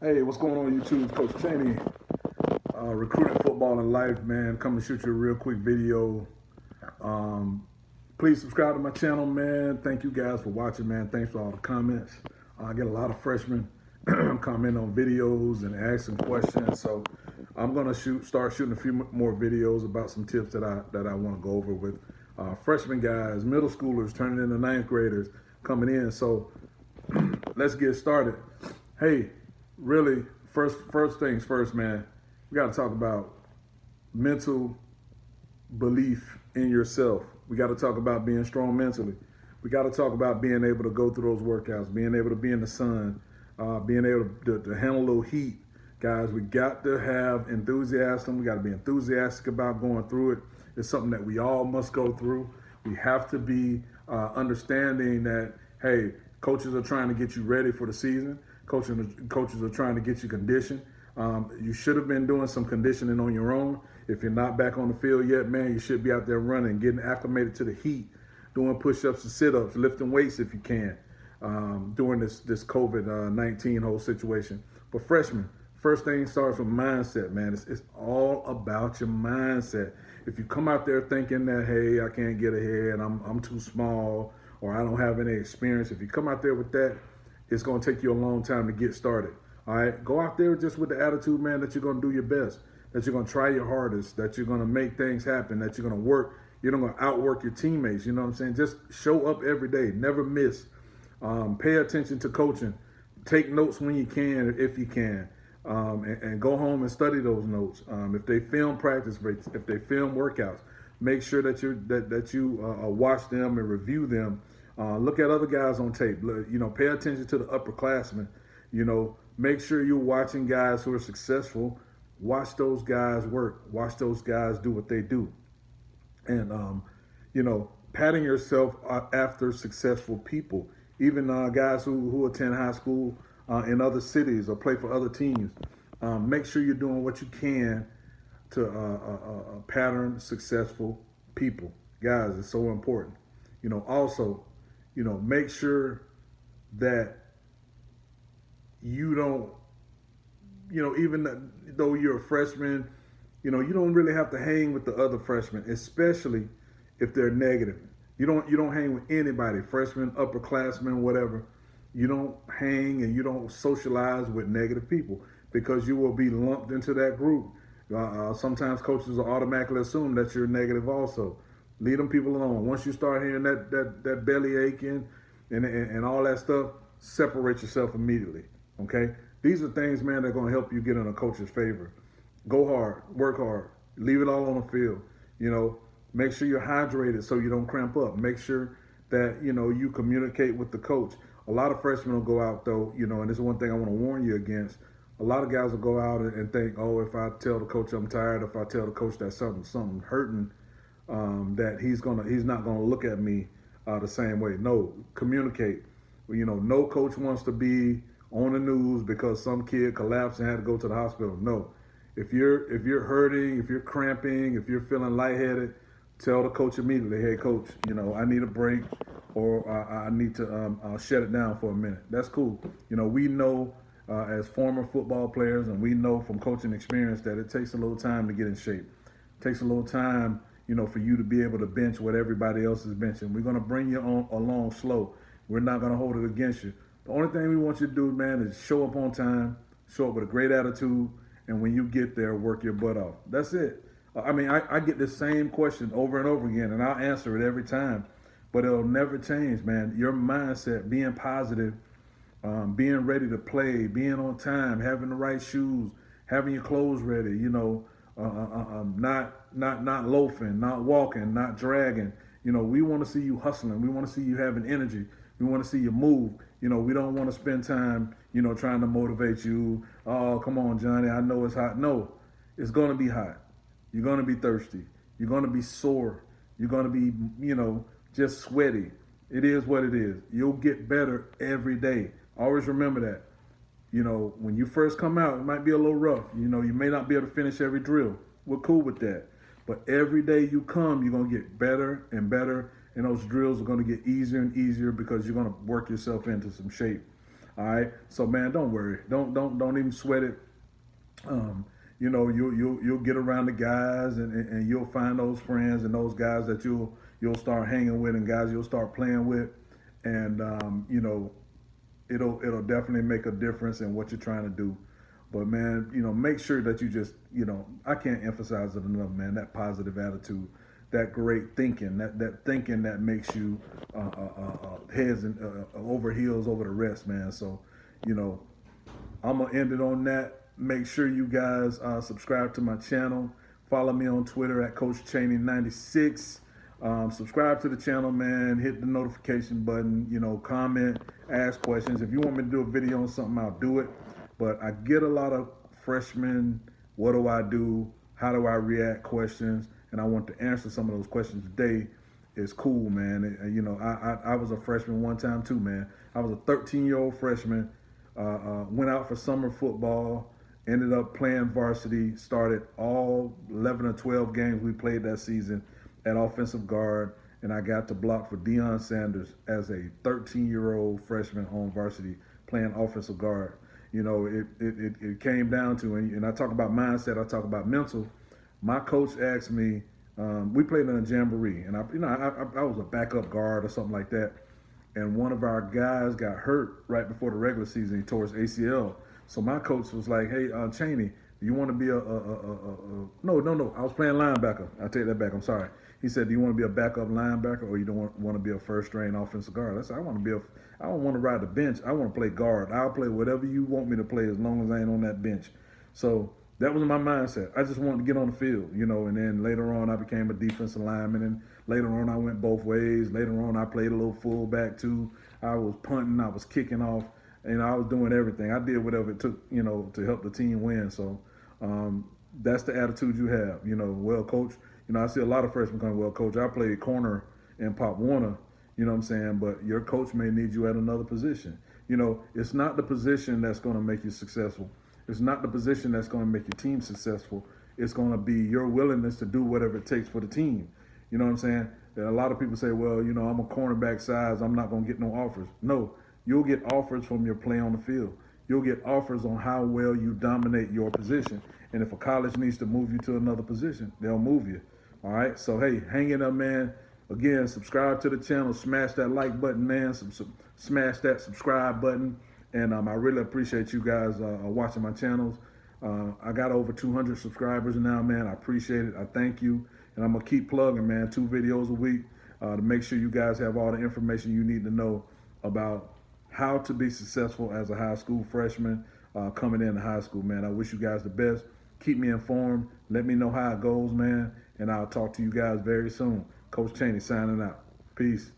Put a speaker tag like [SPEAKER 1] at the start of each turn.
[SPEAKER 1] Hey, what's going on YouTube? Coach Cheney, recruiting football and life, man. Come to shoot you a real quick video. Um, Please subscribe to my channel, man. Thank you guys for watching, man. Thanks for all the comments. I get a lot of freshmen comment on videos and asking questions, so I'm gonna start shooting a few more videos about some tips that I want to go over with freshman guys, middle schoolers turning into ninth graders coming in. So let's get started. Hey, really, first things first, man. We got to talk about mental belief in yourself. We got to talk about being strong mentally. We got to talk about being able to go through those workouts, being able to be in the sun, being able to handle a little heat. Guys, we got to have enthusiasm. We got to be enthusiastic about going through it. It's something that we all must go through. We have to be understanding that, hey, coaches are trying to get you ready for the season. Coaches are trying to get you conditioned. You should have been doing some conditioning on your own. If you're not back on the field yet, man, you should be out there running, getting acclimated to the heat, doing push-ups and sit-ups, lifting weights if you can, during this COVID-19 whole situation. But freshmen, first thing starts with mindset, man. It's all about your mindset. If you come out there thinking that, hey, I can't get ahead, I'm too small, or I don't have any experience, if you come out there with that, it's going to take you a long time to get started. All right, go out there just with the attitude, man, that you're going to do your best, that you're going to try your hardest, that you're going to make things happen, that you're going to work. You're not going to outwork your teammates. You know what I'm saying? Just show up every day, never miss. Pay attention to coaching. Take notes when you can, if you can, and go home and study those notes. If they film practice, if they film workouts, make sure that you watch them and review them. Look at other guys on tape. You know, pay attention to the upperclassmen. You know, make sure you're watching guys who are successful. Watch those guys work. Watch those guys do what they do. And, you know, patting yourself after successful people, even guys who attend high school in other cities or play for other teams. Make sure you're doing what you can to pattern successful people. Guys, it's so important. You know, also, you know, make sure that you don't, you know, even though you're a freshman, you know, you don't really have to hang with the other freshmen, especially if they're negative. You don't hang with anybody, freshmen, upperclassmen, whatever. You don't hang and you don't socialize with negative people because you will be lumped into that group. Sometimes coaches will automatically assume that you're negative also. Leave them people alone. Once you start hearing that belly aching and all that stuff, separate yourself immediately. Okay? These are things, man, that are going to help you get in a coach's favor. Go hard, work hard, leave it all on the field. You know, make sure you're hydrated so you don't cramp up. Make sure that, you know, you communicate with the coach. A lot of freshmen will go out, though, you know, and this is one thing I want to warn you against. A lot of guys will go out and think, oh, if I tell the coach I'm tired, if I tell the coach that something hurting, that he's not gonna look at me the same way. No, communicate. You know, no coach wants to be on the news because some kid collapsed and had to go to the hospital. No, if you're hurting, if you're cramping, if you're feeling lightheaded, tell the coach immediately. Hey, coach, you know, I need a break, or I need to shut it down for a minute. That's cool. You know, we know as former football players, and we know from coaching experience that it takes a little time to get in shape. It takes a little time, you know, for you to be able to bench what everybody else is benching. We're going to bring you on along slow. We're not going to hold it against you. The only thing we want you to do, man, is show up on time, show up with a great attitude, and when you get there, work your butt off. That's it. I mean, I get the same question over and over again, and I'll answer it every time, but it'll never change, man. Your mindset, being positive, being ready to play, being on time, having the right shoes, having your clothes ready, you know, not loafing, not walking, not dragging. You know, we want to see you hustling. We want to see you having energy. We want to see you move. You know, we don't want to spend time, you know, trying to motivate you. Oh, come on, Johnny, I know it's hot. No, it's going to be hot. You're going to be thirsty. You're going to be sore. You're going to be, you know, just sweaty. It is what it is. You'll get better every day. Always remember that. You know, when you first come out, it might be a little rough. You know, you may not be able to finish every drill. We're cool with that. But every day you come, you're going to get better and better. And those drills are going to get easier and easier because you're going to work yourself into some shape. All right. So man, don't worry. Don't even sweat it. Um, you'll get around the guys, and you'll find those friends and those guys that you'll start hanging with, and guys you'll start playing with, and it'll definitely make a difference in what you're trying to do. But man, make sure that you just, I can't emphasize it enough, man. That positive attitude, that great thinking, that thinking that makes you heads and over heels over the rest, man. So, you know, I'm gonna end it on that. Make sure you guys subscribe to my channel. Follow me on Twitter at Coach Cheney 96. Subscribe to the channel, man. Hit the notification button. Comment, ask questions. If you want me to do a video on something, I'll do it. But I get a lot of freshmen. What do I do? How do I react? Questions, and I want to answer some of those questions today. It's cool, man. I was a freshman one time too, man. I was a 13-year-old freshman. Went out for summer football. Ended up playing varsity. Started all 11 or 12 games we played that season at offensive guard, and I got to block for Deion Sanders as a 13-year-old freshman on varsity playing offensive guard. It came down to, and I talk about mindset, I talk about mental. My coach asked me, we played in a jamboree, and I was a backup guard or something like that, and one of our guys got hurt right before the regular season. He tore his ACL. So my coach was like, "Hey, Cheney, do you want to be no, I was playing linebacker. I take that back. I'm sorry." He said, "Do you want to be a backup linebacker, or you don't want to be a first-string offensive guard?" I said, I don't want to ride the bench. I want to play guard. I'll play whatever you want me to play as long as I ain't on that bench." So that was my mindset. I just wanted to get on the field, and then later on I became a defensive lineman, and later on I went both ways. Later on I played a little fullback too. I was punting, I was kicking off, and I was doing everything. I did whatever it took, to help the team win. So that's the attitude you have. Well, coach, I see a lot of freshmen coming, well, coach, I played corner in Pop Warner, you know what I'm saying? But your coach may need you at another position. It's not the position that's going to make you successful. It's not the position that's going to make your team successful. It's going to be your willingness to do whatever it takes for the team. You know what I'm saying? A lot of people say, well, I'm a cornerback size, I'm not going to get no offers. No, you'll get offers from your play on the field. You'll get offers on how well you dominate your position. And if a college needs to move you to another position, they'll move you. All right? So, hey, hang in there, man. Again, subscribe to the channel. Smash that like button, man. Smash that subscribe button. And I really appreciate you guys watching my channels. I got over 200 subscribers now, man. I appreciate it. I thank you. And I'm going to keep plugging, man. 2 videos a week to make sure you guys have all the information you need to know about how to be successful as a high school freshman coming into high school, man. I wish you guys the best. Keep me informed. Let me know how it goes, man. And I'll talk to you guys very soon. Coach Cheney signing out. Peace.